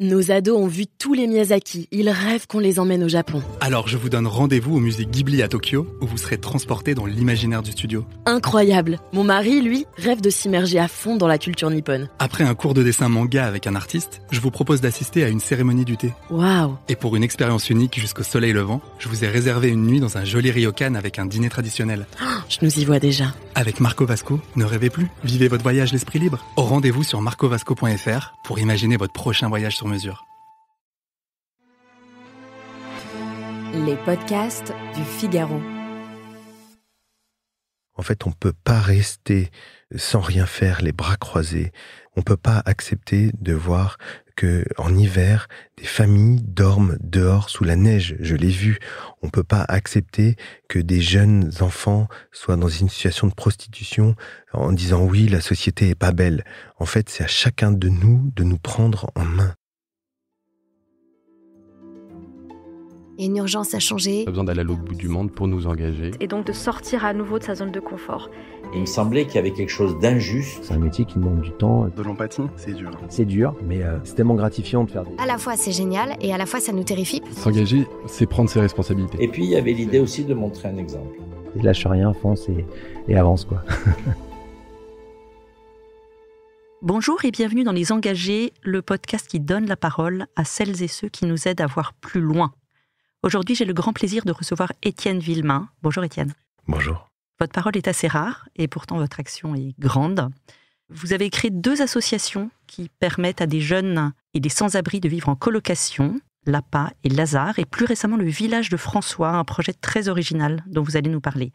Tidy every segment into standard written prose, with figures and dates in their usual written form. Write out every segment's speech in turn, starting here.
Nos ados ont vu tous les Miyazaki. Ils rêvent qu'on les emmène au Japon. Alors je vous donne rendez-vous au musée Ghibli à Tokyo, où vous serez transportés dans l'imaginaire du studio. Incroyable. Mon mari, lui, rêve de s'immerger à fond dans la culture nippone. Après un cours de dessin manga avec un artiste, je vous propose d'assister à une cérémonie du thé. Waouh. Et pour une expérience unique jusqu'au soleil levant, je vous ai réservé une nuit dans un joli ryokan avec un dîner traditionnel. Je nous y vois déjà. Avec Marco Vasco, ne rêvez plus, vivez votre voyage l'esprit libre. Au rendez-vous sur marcovasco.fr pour imaginer votre prochain voyage sur mesure. Les podcasts du Figaro. En fait, on ne peut pas rester sans rien faire, les bras croisés. On ne peut pas accepter de voir que en hiver, des familles dorment dehors sous la neige. Je l'ai vu. On ne peut pas accepter que des jeunes enfants soient dans une situation de prostitution en disant oui, la société est pas belle. En fait, c'est à chacun de nous prendre en main. Il y a une urgence à changer. Pas besoin d'aller à l'autre bout du monde pour nous engager. Et donc de sortir à nouveau de sa zone de confort. Il me semblait qu'il y avait quelque chose d'injuste. C'est un métier qui demande du temps. De l'empathie, c'est dur. C'est dur, mais c'est tellement gratifiant de faire des... À la fois c'est génial et à la fois ça nous terrifie. S'engager, c'est prendre ses responsabilités. Et puis il y avait l'idée aussi de montrer un exemple. Et lâche rien, fonce et avance, quoi. Bonjour et bienvenue dans Les Engagés, le podcast qui donne la parole à celles et ceux qui nous aident à voir plus loin. Aujourd'hui, j'ai le grand plaisir de recevoir Étienne Villemain. Bonjour Étienne. Bonjour. Votre parole est assez rare et pourtant votre action est grande. Vous avez créé 2 associations qui permettent à des jeunes et des sans-abri de vivre en colocation, l'APA et Lazare, et plus récemment le Village de François, un projet très original dont vous allez nous parler.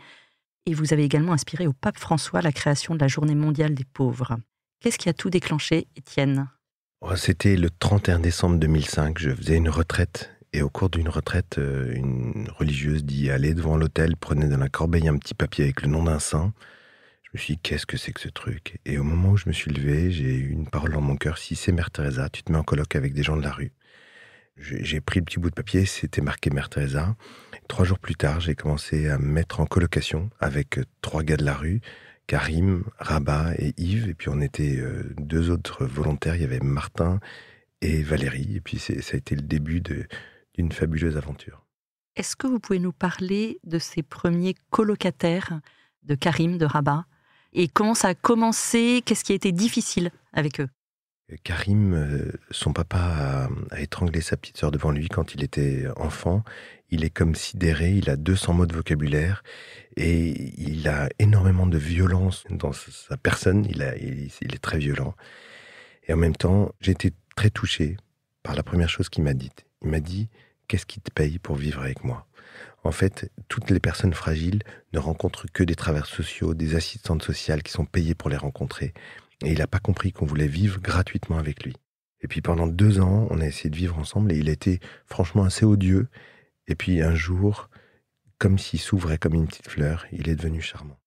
Et vous avez également inspiré au pape François la création de la Journée mondiale des pauvres. Qu'est-ce qui a tout déclenché, Étienne ? C'était le 31 décembre 2005. Je faisais une retraite. Et au cours d'une retraite, une religieuse dit « Allez devant l'autel, prenez dans la corbeille un petit papier avec le nom d'un saint ». Je me suis dit « Qu'est-ce que c'est que ce truc ?» Et au moment où je me suis levé, j'ai eu une parole dans mon cœur « Si c'est Mère Teresa, tu te mets en colloque avec des gens de la rue ». J'ai pris le petit bout de papier, c'était marqué Mère Teresa. 3 jours plus tard, j'ai commencé à me mettre en colocation avec 3 gars de la rue, Karim, Rabat et Yves. Et puis on était 2 autres volontaires, il y avait Martin et Valérie. Et puis ça a été le début d'une fabuleuse aventure. Est-ce que vous pouvez nous parler de ces premiers colocataires de Karim, de Rabat, et comment ça a commencé, qu'est-ce qui a été difficile avec eux ? Karim, son papa a étranglé sa petite sœur devant lui quand il était enfant. Il est comme sidéré, il a 200 mots de vocabulaire et il a énormément de violence dans sa personne, il est très violent. Et en même temps, j'ai été très touché par la première chose qu'il m'a dite. Il m'a dit « Qu'est-ce qui te paye pour vivre avec moi ?» En fait, toutes les personnes fragiles ne rencontrent que des travailleurs sociaux, des assistantes sociales qui sont payées pour les rencontrer. Et il n'a pas compris qu'on voulait vivre gratuitement avec lui. Et puis pendant 2 ans, on a essayé de vivre ensemble et il a été franchement assez odieux. Et puis un jour, comme s'il s'ouvrait comme une petite fleur, il est devenu charmant.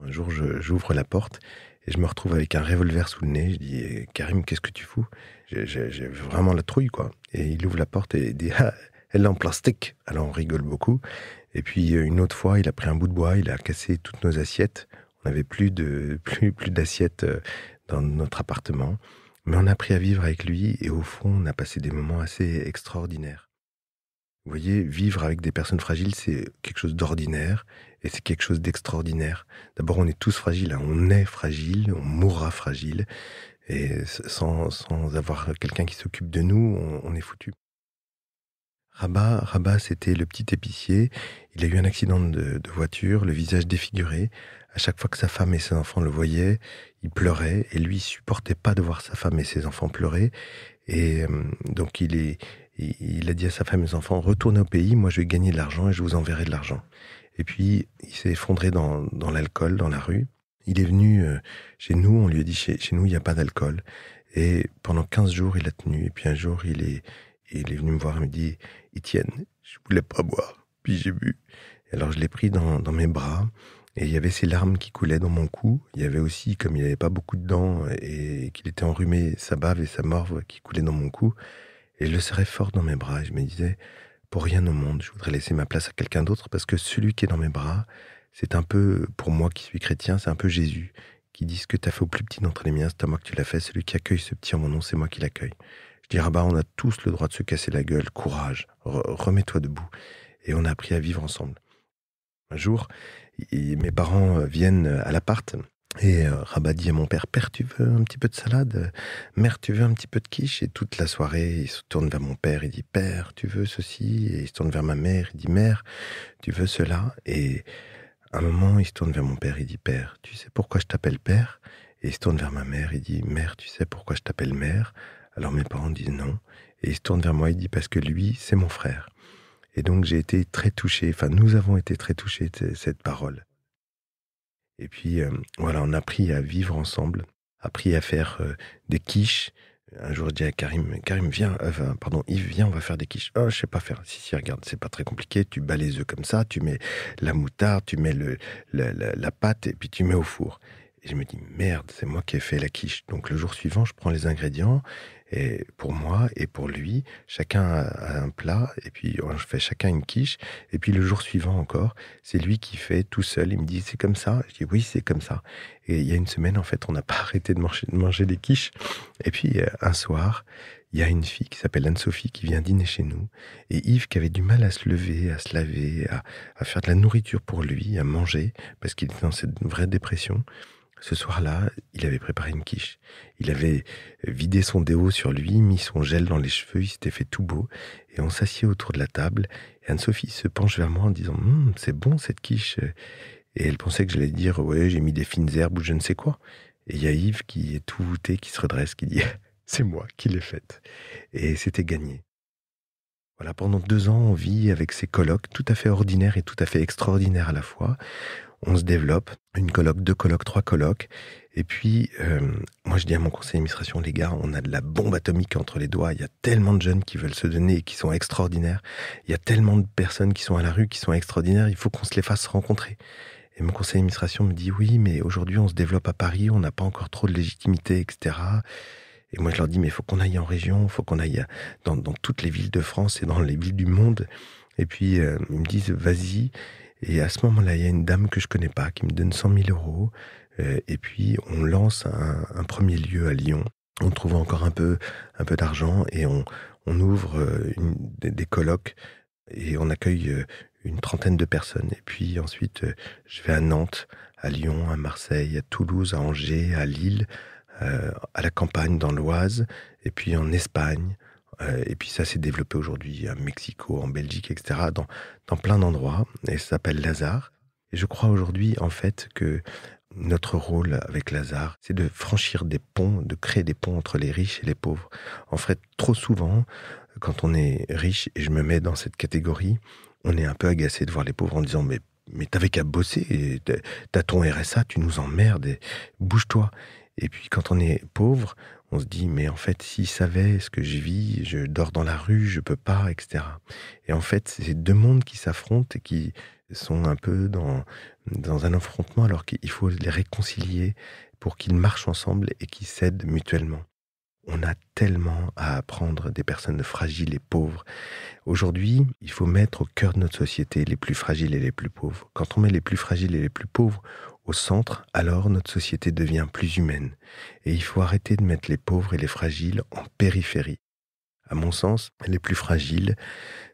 Un jour, j'ouvre la porte et je me retrouve avec un revolver sous le nez. Je dis « Karim, qu'est-ce que tu fous ?» J'ai vraiment la trouille, quoi. Et il ouvre la porte et il dit « Ah, elle est en plastique !» Alors on rigole beaucoup. Et puis une autre fois, il a pris un bout de bois, il a cassé toutes nos assiettes. On n'avait plus d'assiettes dans notre appartement. Mais on a appris à vivre avec lui et au fond, on a passé des moments assez extraordinaires. Vous voyez, vivre avec des personnes fragiles, c'est quelque chose d'ordinaire et c'est quelque chose d'extraordinaire. D'abord, on est tous fragiles, hein. On est fragile, on mourra fragile. Et sans avoir quelqu'un qui s'occupe de nous, on est foutu. Rabat, c'était le petit épicier. Il a eu un accident de voiture, le visage défiguré. À chaque fois que sa femme et ses enfants le voyaient, il pleurait. Et lui, il supportait pas de voir sa femme et ses enfants pleurer. Et donc, il a dit à sa femme et ses enfants, retournez au pays, moi je vais gagner de l'argent et je vous enverrai de l'argent. Et puis, il s'est effondré dans l'alcool, dans la rue. Il est venu chez nous, on lui a dit, chez nous, il n'y a pas d'alcool. Et pendant 15 jours, il a tenu. Et puis un jour, il est venu me voir et me dit, Étienne, je voulais pas boire. Puis j'ai bu. Et alors, je l'ai pris dans mes bras. Et il y avait ses larmes qui coulaient dans mon cou. Il y avait aussi, comme il n'avait pas beaucoup de dents et qu'il était enrhumé, sa bave et sa morve qui coulaient dans mon cou. Et je le serrais fort dans mes bras. Et je me disais, pour rien au monde, je voudrais laisser ma place à quelqu'un d'autre parce que celui qui est dans mes bras, c'est un peu, pour moi qui suis chrétien, c'est un peu Jésus qui dit ce que tu as fait au plus petit d'entre les miens, c'est à moi que tu l'as fait. Celui qui accueille ce petit en mon nom, c'est moi qui l'accueille. Je dis, Rabat, on a tous le droit de se casser la gueule, courage, remets-toi debout. Et on a appris à vivre ensemble. Un jour, mes parents viennent à l'appart et Rabat dit à mon père, « Père, tu veux un petit peu de salade ? Mère, tu veux un petit peu de quiche ?» Et toute la soirée, il se tourne vers mon père, il dit, « Père, tu veux ceci ?» Et il se tourne vers ma mère, il dit, « Mère, tu veux cela ?» Et à un moment, il se tourne vers mon père, il dit, « Père, tu sais pourquoi je t'appelle père ?» Et il se tourne vers ma mère, il dit, « Mère, tu sais pourquoi je t'appelle mère ?» Alors mes parents disent non. Et il se tourne vers moi, il dit, « Parce que lui, c'est mon frère. » Et donc j'ai été très touché, enfin nous avons été très touchés de cette parole. Et puis voilà, on a appris à vivre ensemble, appris à faire des quiches. Un jour je dis à Karim, viens, Yves, viens, on va faire des quiches. Oh, je sais pas faire. Si, regarde, c'est pas très compliqué. Tu bats les œufs comme ça, tu mets la moutarde, tu mets la pâte et puis tu mets au four. Et je me dis, merde, c'est moi qui ai fait la quiche. Donc le jour suivant, je prends les ingrédients, et pour moi et pour lui, chacun a un plat, et puis je fais chacun une quiche. Et puis le jour suivant encore, c'est lui qui fait tout seul. Il me dit, c'est comme ça ? Je dis, oui, c'est comme ça. Et il y a une semaine, en fait, on n'a pas arrêté de manger des quiches. Et puis un soir, il y a une fille qui s'appelle Anne-Sophie qui vient dîner chez nous. Et Yves, qui avait du mal à se lever, à se laver, à faire de la nourriture pour lui, à manger, parce qu'il était dans cette vraie dépression. Ce soir-là, il avait préparé une quiche. Il avait vidé son déo sur lui, mis son gel dans les cheveux, il s'était fait tout beau. Et on s'assied autour de la table. Et Anne-Sophie se penche vers moi en disant « c'est bon cette quiche ». Et elle pensait que j'allais dire « ouais, j'ai mis des fines herbes ou je ne sais quoi ». Et il y a Yves qui est tout voûté, qui se redresse, qui dit « c'est moi qui l'ai faite ». Et c'était gagné. Voilà, pendant 2 ans, on vit avec ces colocs tout à fait ordinaires et tout à fait extraordinaires à la fois. On se développe, 1 coloc, 2 colocs, 3 colocs. Et puis, moi je dis à mon conseil d'administration, les gars, on a de la bombe atomique entre les doigts. Il y a tellement de jeunes qui veulent se donner et qui sont extraordinaires. Il y a tellement de personnes qui sont à la rue, qui sont extraordinaires. Il faut qu'on se les fasse rencontrer. Et mon conseil d'administration me dit, oui, mais aujourd'hui on se développe à Paris, on n'a pas encore trop de légitimité, etc. Et moi je leur dis, mais il faut qu'on aille en région, il faut qu'on aille dans toutes les villes de France et dans les villes du monde. Et puis ils me disent, vas-y. Et à ce moment-là, il y a une dame que je connais pas qui me donne 100 000 €. Et puis, on lance un premier lieu à Lyon. On trouve encore un peu d'argent et on ouvre des colloques et on accueille une trentaine de personnes. Et puis ensuite, je vais à Nantes, à Lyon, à Marseille, à Toulouse, à Angers, à Lille, à la campagne dans l'Oise, et puis en Espagne. Et puis ça s'est développé aujourd'hui à Mexico, en Belgique, etc., dans plein d'endroits, et ça s'appelle Lazare. Et je crois aujourd'hui, en fait, que notre rôle avec Lazare, c'est de franchir des ponts, de créer des ponts entre les riches et les pauvres. En fait, trop souvent, quand on est riche, et je me mets dans cette catégorie, on est un peu agacé de voir les pauvres en disant « mais t'avais qu'à bosser, t'as ton RSA, tu nous emmerdes, et bouge-toi ». Et puis quand on est pauvre, on se dit, mais en fait, s'ils savaient ce que je vis, je dors dans la rue, je peux pas, etc. Et en fait, c'est 2 mondes qui s'affrontent et qui sont un peu dans un affrontement, alors qu'il faut les réconcilier pour qu'ils marchent ensemble et qu'ils s'aident mutuellement. On a tellement à apprendre des personnes fragiles et pauvres. Aujourd'hui, il faut mettre au cœur de notre société les plus fragiles et les plus pauvres. Quand on met les plus fragiles et les plus pauvres au centre, alors notre société devient plus humaine. Et il faut arrêter de mettre les pauvres et les fragiles en périphérie. À mon sens, les plus fragiles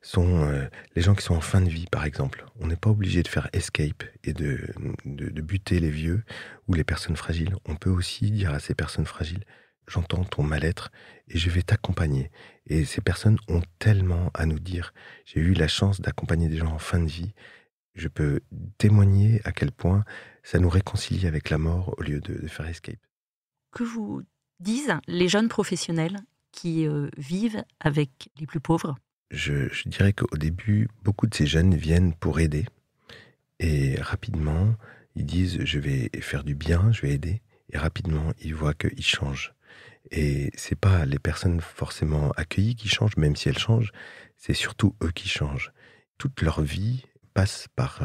sont les gens qui sont en fin de vie, par exemple. On n'est pas obligé de faire escape et de buter les vieux ou les personnes fragiles. On peut aussi dire à ces personnes fragiles, j'entends ton mal-être et je vais t'accompagner. Et ces personnes ont tellement à nous dire. J'ai eu la chance d'accompagner des gens en fin de vie. Je peux témoigner à quel point ça nous réconcilie avec la mort au lieu de faire escape. Que vous disent les jeunes professionnels qui vivent avec les plus pauvres ? Je dirais qu'au début, beaucoup de ces jeunes viennent pour aider. Et rapidement, ils disent « je vais faire du bien, je vais aider ». Et rapidement, ils voient qu'ils changent. Et c'est pas les personnes forcément accueillies qui changent, même si elles changent, c'est surtout eux qui changent. Toute leur vie passe par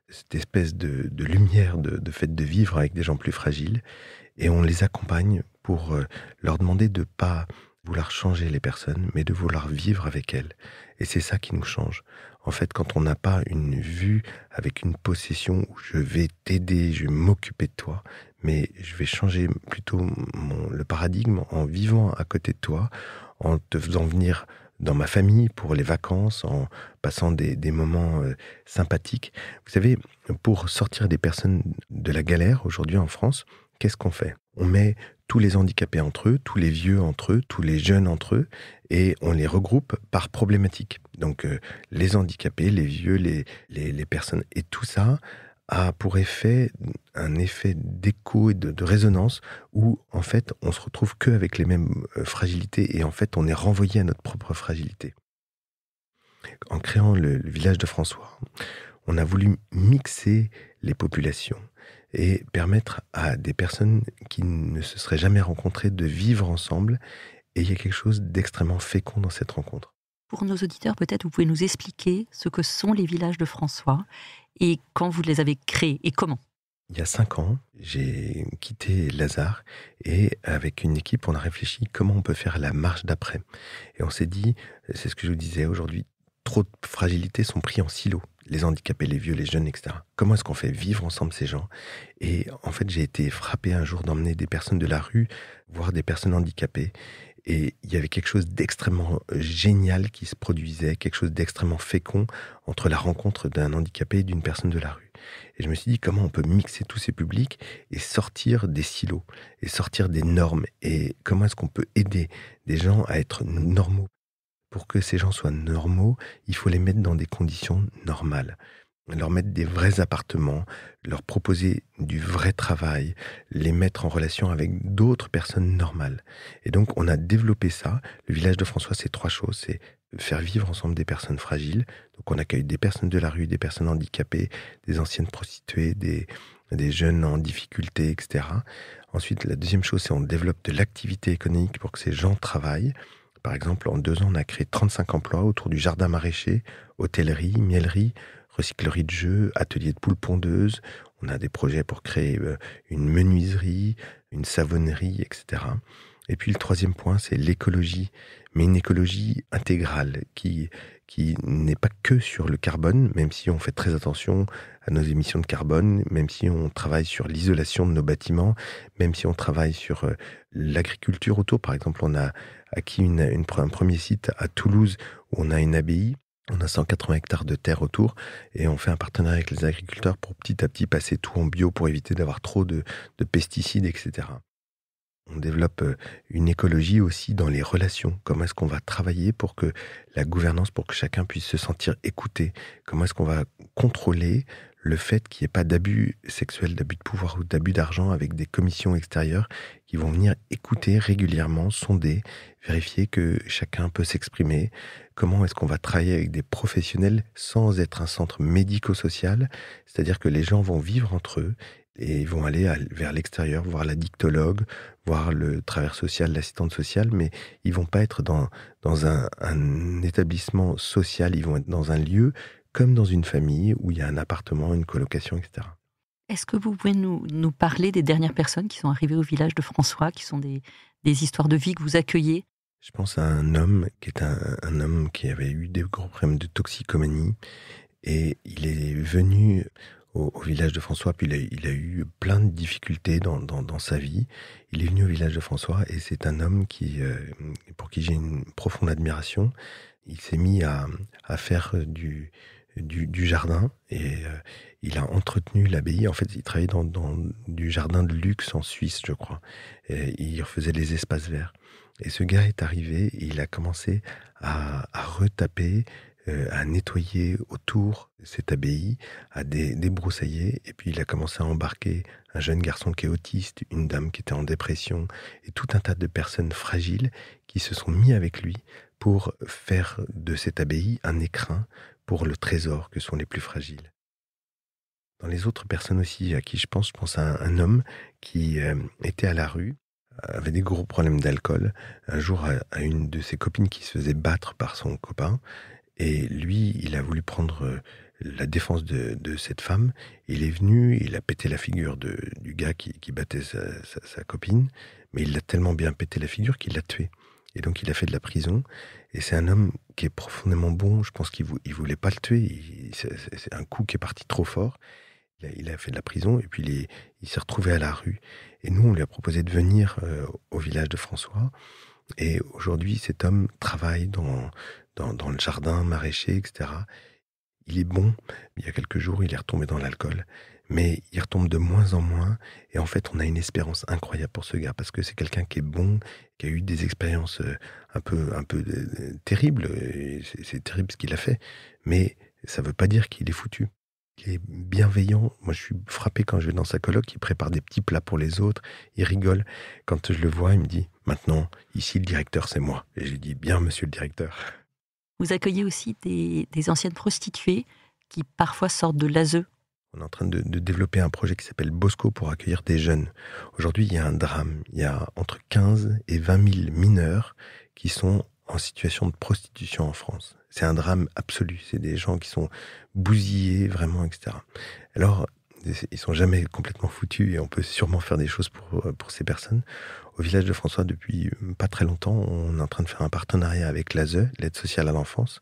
cette espèce de lumière de fait de vivre avec des gens plus fragiles, et on les accompagne pour leur demander de pas vouloir changer les personnes, mais de vouloir vivre avec elles. Et c'est ça qui nous change. En fait, quand on n'a pas une vue avec une possession où je vais t'aider, je vais m'occuper de toi, mais je vais changer plutôt le paradigme en vivant à côté de toi, en te faisant venir dans ma famille pour les vacances, en passant des moments sympathiques. Vous savez, pour sortir des personnes de la galère aujourd'hui en France, qu'est-ce qu'on fait? On met tous les handicapés entre eux, tous les vieux entre eux, tous les jeunes entre eux, et on les regroupe par problématique. Donc les handicapés, les vieux, les personnes, et tout ça a pour effet un effet d'écho et de résonance où en fait on se retrouve qu'avec les mêmes fragilités et en fait on est renvoyé à notre propre fragilité. En créant le village de François, on a voulu mixer les populations et permettre à des personnes qui ne se seraient jamais rencontrées de vivre ensemble, et il y a quelque chose d'extrêmement fécond dans cette rencontre. Pour nos auditeurs, peut-être vous pouvez nous expliquer ce que sont les villages de François et quand vous les avez créés et comment. Il y a 5 ans, j'ai quitté Lazare et avec une équipe, on a réfléchi comment on peut faire la marche d'après. Et on s'est dit, c'est ce que je vous disais aujourd'hui, trop de fragilités sont pris en silo. Les handicapés, les vieux, les jeunes, etc. Comment est-ce qu'on fait vivre ensemble ces gens? Et en fait, j'ai été frappé un jour d'emmener des personnes de la rue, voir des personnes handicapées. Et il y avait quelque chose d'extrêmement génial qui se produisait, quelque chose d'extrêmement fécond entre la rencontre d'un handicapé et d'une personne de la rue. Et je me suis dit, comment on peut mixer tous ces publics et sortir des silos, et sortir des normes, et comment est-ce qu'on peut aider des gens à être normaux? Pour que ces gens soient normaux, il faut les mettre dans des conditions normales. Leur mettre des vrais appartements, leur proposer du vrai travail, les mettre en relation avec d'autres personnes normales. Et donc, on a développé ça. Le village de François, c'est 3 choses. C'est faire vivre ensemble des personnes fragiles. Donc, on accueille des personnes de la rue, des personnes handicapées, des anciennes prostituées, des jeunes en difficulté, etc. Ensuite, la deuxième chose, c'est on développe de l'activité économique pour que ces gens travaillent. Par exemple, en 2 ans, on a créé 35 emplois autour du jardin maraîcher, hôtellerie, miellerie, recyclerie de jeux, atelier de poules pondeuses. On a des projets pour créer une menuiserie, une savonnerie, etc. Et puis le 3e point, c'est l'écologie, mais une écologie intégrale qui n'est pas que sur le carbone, même si on fait très attention à nos émissions de carbone, même si on travaille sur l'isolation de nos bâtiments, même si on travaille sur l'agriculture autour. Par exemple, on a acquis un premier site à Toulouse où on a une abbaye. On a 180 hectares de terre autour et on fait un partenariat avec les agriculteurs pour petit à petit passer tout en bio pour éviter d'avoir trop de pesticides, etc. On développe une écologie aussi dans les relations. Comment est-ce qu'on va travailler pour que la gouvernance, pour que chacun puisse se sentir écouté? Comment est-ce qu'on va contrôler le fait qu'il n'y ait pas d'abus sexuels, d'abus de pouvoir ou d'abus d'argent avec des commissions extérieures qui vont venir écouter régulièrement, sonder, vérifier que chacun peut s'exprimer? Comment est-ce qu'on va travailler avec des professionnels sans être un centre médico-social? C'est-à-dire que les gens vont vivre entre eux et ils vont aller vers l'extérieur, voir la dictologue, voir le travailleur social, l'assistante sociale, mais ils vont pas être dans un établissement social, ils vont être dans un lieu comme dans une famille où il y a un appartement, une colocation, etc. Est-ce que vous pouvez nous parler des dernières personnes qui sont arrivées au village de François, qui sont des histoires de vie que vous accueillez? Je pense à un homme qui est un homme qui avait eu des gros problèmes de toxicomanie et il est venu au village de François, puis il a eu plein de difficultés dans sa vie. Il est venu au village de François et c'est un homme pour qui j'ai une profonde admiration. Il s'est mis à faire du jardin et il a entretenu l'abbaye. En fait, il travaillait dans du jardin de luxe en Suisse, je crois. Et il refaisait les espaces verts. Et ce gars est arrivé et il a commencé à retaper, à nettoyer autour cette abbaye, à débroussailler. Et puis il a commencé à embarquer un jeune garçon qui est autiste, une dame qui était en dépression et tout un tas de personnes fragiles qui se sont mis avec lui pour faire de cette abbaye un écrin pour le trésor que sont les plus fragiles. Dans les autres personnes aussi à qui je pense à un homme qui était à la rue, avait des gros problèmes d'alcool. Un jour, à une de ses copines qui se faisait battre par son copain, et lui, il a voulu prendre la défense de cette femme. Il est venu, il a pété la figure du gars qui battait sa copine, mais il l'a tellement bien pété la figure qu'il l'a tué. Et donc, il a fait de la prison. Et c'est un homme qui est profondément bon. Je pense qu'il voulait pas le tuer. C'est un coup qui est parti trop fort. Il a fait de la prison et puis il s'est retrouvé à la rue. Et nous, on lui a proposé de venir au village de François. Et aujourd'hui, cet homme travaille dans le jardin maraîcher, etc. Il est bon. Il y a quelques jours, il est retombé dans l'alcool. Mais il retombe de moins en moins. Et en fait, on a une espérance incroyable pour ce gars. Parce que c'est quelqu'un qui est bon, qui a eu des expériences un peu terribles. Et c'est terrible ce qu'il a fait. Mais ça ne veut pas dire qu'il est foutu. Il est bienveillant. Moi, je suis frappé quand je vais dans sa coloc. Il prépare des petits plats pour les autres. Il rigole. Quand je le vois, il me dit « Maintenant, ici, le directeur, c'est moi. » Et j'ai dit « Bien, monsieur le directeur. » Vous accueillez aussi des anciennes prostituées qui parfois sortent de l'ASE. On est en train de développer un projet qui s'appelle Bosco pour accueillir des jeunes. Aujourd'hui, il y a un drame. Il y a entre 15 et 20 000 mineurs qui sont en situation de prostitution en France. C'est un drame absolu. C'est des gens qui sont bousillés, vraiment, etc. Alors, ils sont jamais complètement foutus et on peut sûrement faire des choses pour ces personnes. Au village de François, depuis pas très longtemps, on est en train de faire un partenariat avec l'ASE, l'aide sociale à l'enfance,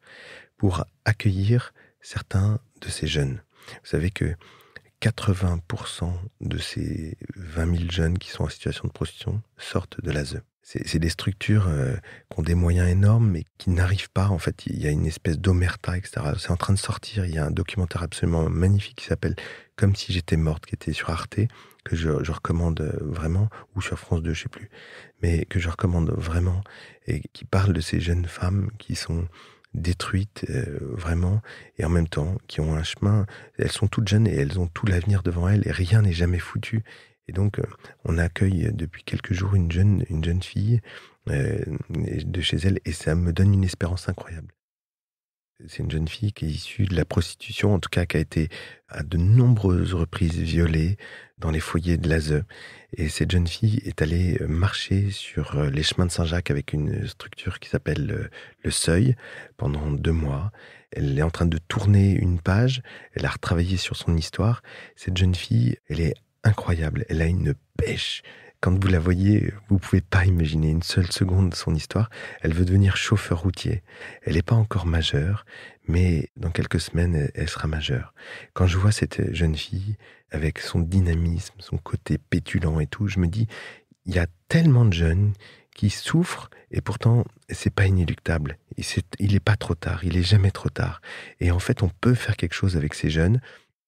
pour accueillir certains de ces jeunes. Vous savez que 80% de ces 20 000 jeunes qui sont en situation de prostitution sortent de l'ASE. C'est des structures qui ont des moyens énormes, mais qui n'arrivent pas. En fait, il y a une espèce d'omerta, etc. C'est en train de sortir. Il y a un documentaire absolument magnifique qui s'appelle « Comme si j'étais morte », qui était sur Arte, que je recommande vraiment, ou sur France 2, je ne sais plus, mais que je recommande vraiment, et qui parle de ces jeunes femmes qui sont détruites vraiment, et en même temps qui ont un chemin. Elles sont toutes jeunes et elles ont tout l'avenir devant elles, et rien n'est jamais foutu. Et donc, on accueille depuis quelques jours une jeune fille de chez elle, et ça me donne une espérance incroyable. C'est une jeune fille qui est issue de la prostitution, en tout cas qui a été à de nombreuses reprises violée dans les foyers de l'ASE. Et cette jeune fille est allée marcher sur les chemins de Saint-Jacques avec une structure qui s'appelle le Seuil pendant 2 mois. Elle est en train de tourner une page, elle a retravaillé sur son histoire. Cette jeune fille, elle est incroyable, elle a une pêche. Quand vous la voyez, vous ne pouvez pas imaginer une seule seconde son histoire. Elle veut devenir chauffeur routier. Elle n'est pas encore majeure, mais dans quelques semaines, elle sera majeure. Quand je vois cette jeune fille, avec son dynamisme, son côté pétulant et tout, je me dis, il y a tellement de jeunes qui souffrent, et pourtant, c'est pas inéluctable. Il n'est pas trop tard, il n'est jamais trop tard. Et en fait, on peut faire quelque chose avec ces jeunes.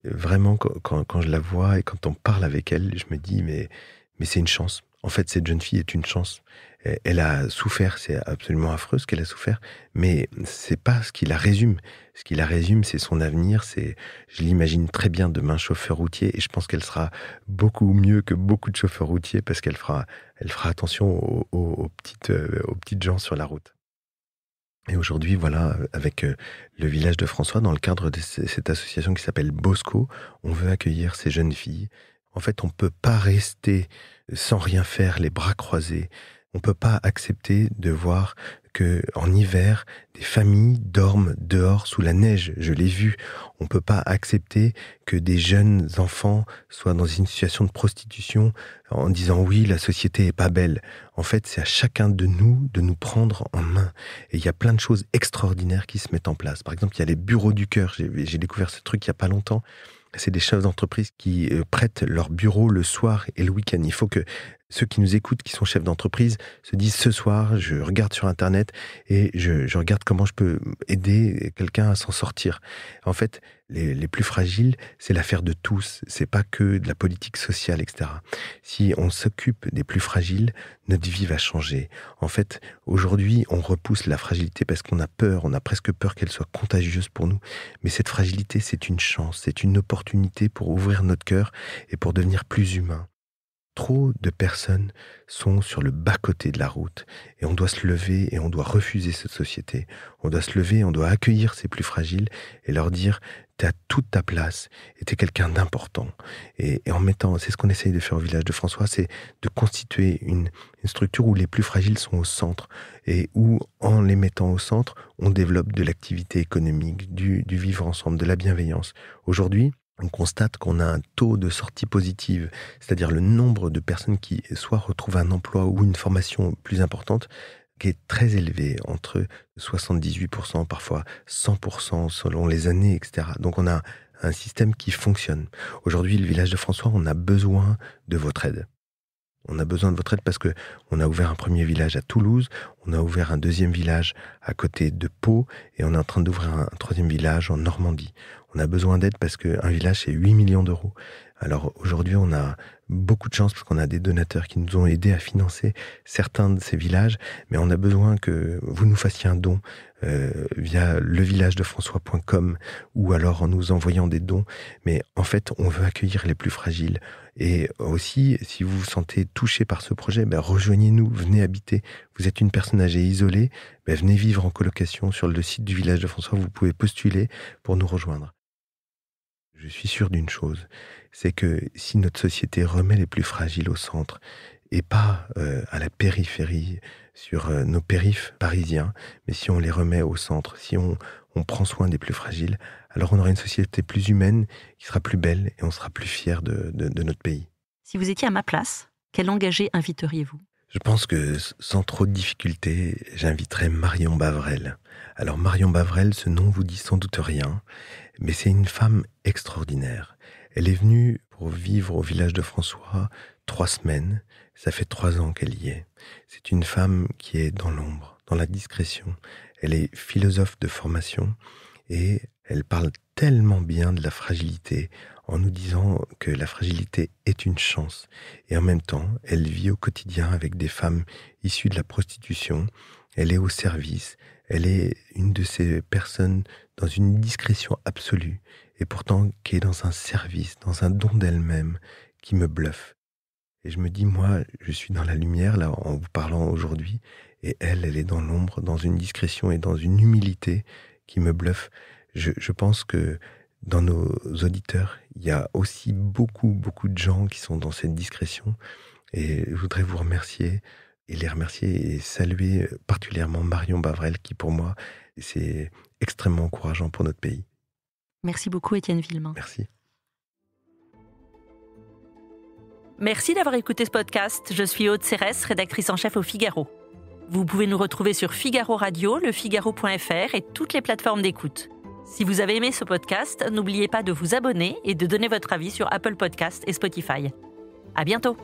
Vraiment, quand je la vois et quand on parle avec elle, je me dis, mais c'est une chance. En fait, cette jeune fille est une chance. Elle a souffert, c'est absolument affreux ce qu'elle a souffert, mais c'est pas ce qui la résume. Ce qui la résume, c'est son avenir. Je l'imagine très bien demain chauffeur routier, et je pense qu'elle sera beaucoup mieux que beaucoup de chauffeurs routiers parce qu'elle fera attention aux petites gens sur la route. Et aujourd'hui, voilà, avec le village de François, dans le cadre de cette association qui s'appelle Bosco, on veut accueillir ces jeunes filles. En fait, on ne peut pas rester sans rien faire, les bras croisés. On ne peut pas accepter de voir qu'en hiver, des familles dorment dehors sous la neige. Je l'ai vu. On ne peut pas accepter que des jeunes enfants soient dans une situation de prostitution en disant « oui, la société n'est pas belle ». En fait, c'est à chacun de nous prendre en main. Et il y a plein de choses extraordinaires qui se mettent en place. Par exemple, il y a les bureaux du cœur. J'ai découvert ce truc il n'y a pas longtemps. C'est des chefs d'entreprise qui prêtent leur bureau le soir et le week-end. Il faut que ceux qui nous écoutent, qui sont chefs d'entreprise, se disent ce soir, je regarde sur Internet et je regarde comment je peux aider quelqu'un à s'en sortir. En fait, les plus fragiles, c'est l'affaire de tous. C'est pas que de la politique sociale, etc. Si on s'occupe des plus fragiles, notre vie va changer. En fait, aujourd'hui, on repousse la fragilité parce qu'on a peur. On a presque peur qu'elle soit contagieuse pour nous. Mais cette fragilité, c'est une chance, c'est une opportunité pour ouvrir notre cœur et pour devenir plus humain. Trop de personnes sont sur le bas-côté de la route et on doit se lever et on doit refuser cette société. On doit se lever, on doit accueillir ces plus fragiles et leur dire « t'as toute ta place et t'es quelqu'un d'important ». Et en mettant, c'est ce qu'on essaye de faire au village de François, c'est de constituer une structure où les plus fragiles sont au centre et où, en les mettant au centre, on développe de l'activité économique, du vivre ensemble, de la bienveillance. Aujourd'hui, on constate qu'on a un taux de sortie positive, c'est-à-dire le nombre de personnes qui soit retrouvent un emploi ou une formation plus importante, qui est très élevé, entre 78%, parfois 100% selon les années, etc. Donc on a un système qui fonctionne. Aujourd'hui, le village de François, on a besoin de votre aide. On a besoin de votre aide parce que on a ouvert un premier village à Toulouse, on a ouvert un deuxième village à côté de Pau et on est en train d'ouvrir un troisième village en Normandie. On a besoin d'aide parce qu'un village, c'est 8 millions d'euros. Alors aujourd'hui, on a beaucoup de chance parce qu'on a des donateurs qui nous ont aidés à financer certains de ces villages, mais on a besoin que vous nous fassiez un don via levillagedefrançois.com ou alors en nous envoyant des dons. Mais en fait, on veut accueillir les plus fragiles. Et aussi, si vous vous sentez touché par ce projet, rejoignez-nous, venez habiter. Vous êtes une personne âgée isolée, venez vivre en colocation sur le site du village de François. Vous pouvez postuler pour nous rejoindre. Je suis sûr d'une chose, c'est que si notre société remet les plus fragiles au centre et pas à la périphérie, sur nos périphes parisiens, mais si on les remet au centre, si on prend soin des plus fragiles, alors on aura une société plus humaine, qui sera plus belle et on sera plus fiers de notre pays. Si vous étiez à ma place, quel engagé inviteriez-vous ? Je pense que sans trop de difficultés, j'inviterais Marion Bavrel. Alors Marion Bavrel, ce nom vous dit sans doute rien, mais c'est une femme extraordinaire. Elle est venue pour vivre au village de François 3 semaines. Ça fait 3 ans qu'elle y est. C'est une femme qui est dans l'ombre, dans la discrétion. Elle est philosophe de formation et elle parle tellement bien de la fragilité en nous disant que la fragilité est une chance. Et en même temps, elle vit au quotidien avec des femmes issues de la prostitution. Elle est au service. Elle est une de ces personnes dans une discrétion absolue et pourtant qui est dans un service, dans un don d'elle-même qui me bluffe. Et je me dis, moi, je suis dans la lumière, là, en vous parlant aujourd'hui, et elle est dans l'ombre, dans une discrétion et dans une humilité qui me bluffe. Je pense que dans nos auditeurs, il y a aussi beaucoup de gens qui sont dans cette discrétion. Et je voudrais vous remercier et les remercier et saluer particulièrement Marion Bavrel, qui pour moi, c'est extrêmement encourageant pour notre pays. Merci beaucoup Étienne Villemain. Merci. Merci d'avoir écouté ce podcast. Je suis Aude Cérès, rédactrice en chef au Figaro. Vous pouvez nous retrouver sur Figaro Radio, lefigaro.fr et toutes les plateformes d'écoute. Si vous avez aimé ce podcast, n'oubliez pas de vous abonner et de donner votre avis sur Apple Podcasts et Spotify. À bientôt.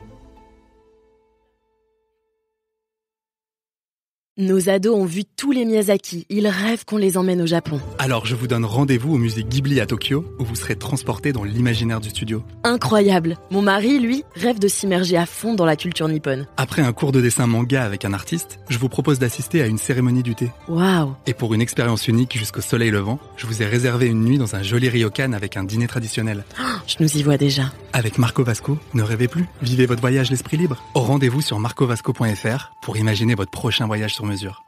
Nos ados ont vu tous les Miyazaki. Ils rêvent qu'on les emmène au Japon. Alors je vous donne rendez-vous au musée Ghibli à Tokyo, où vous serez transportés dans l'imaginaire du studio. Incroyable. Mon mari, lui, rêve de s'immerger à fond dans la culture nippone. Après un cours de dessin manga avec un artiste, je vous propose d'assister à une cérémonie du thé. Waouh. Et pour une expérience unique jusqu'au soleil levant, je vous ai réservé une nuit dans un joli ryokan avec un dîner traditionnel. Je nous y vois déjà. Avec Marco Vasco, ne rêvez plus, vivez votre voyage l'esprit libre. Au rendez-vous sur marcovasco.fr pour imaginer votre prochain voyage sur mesure.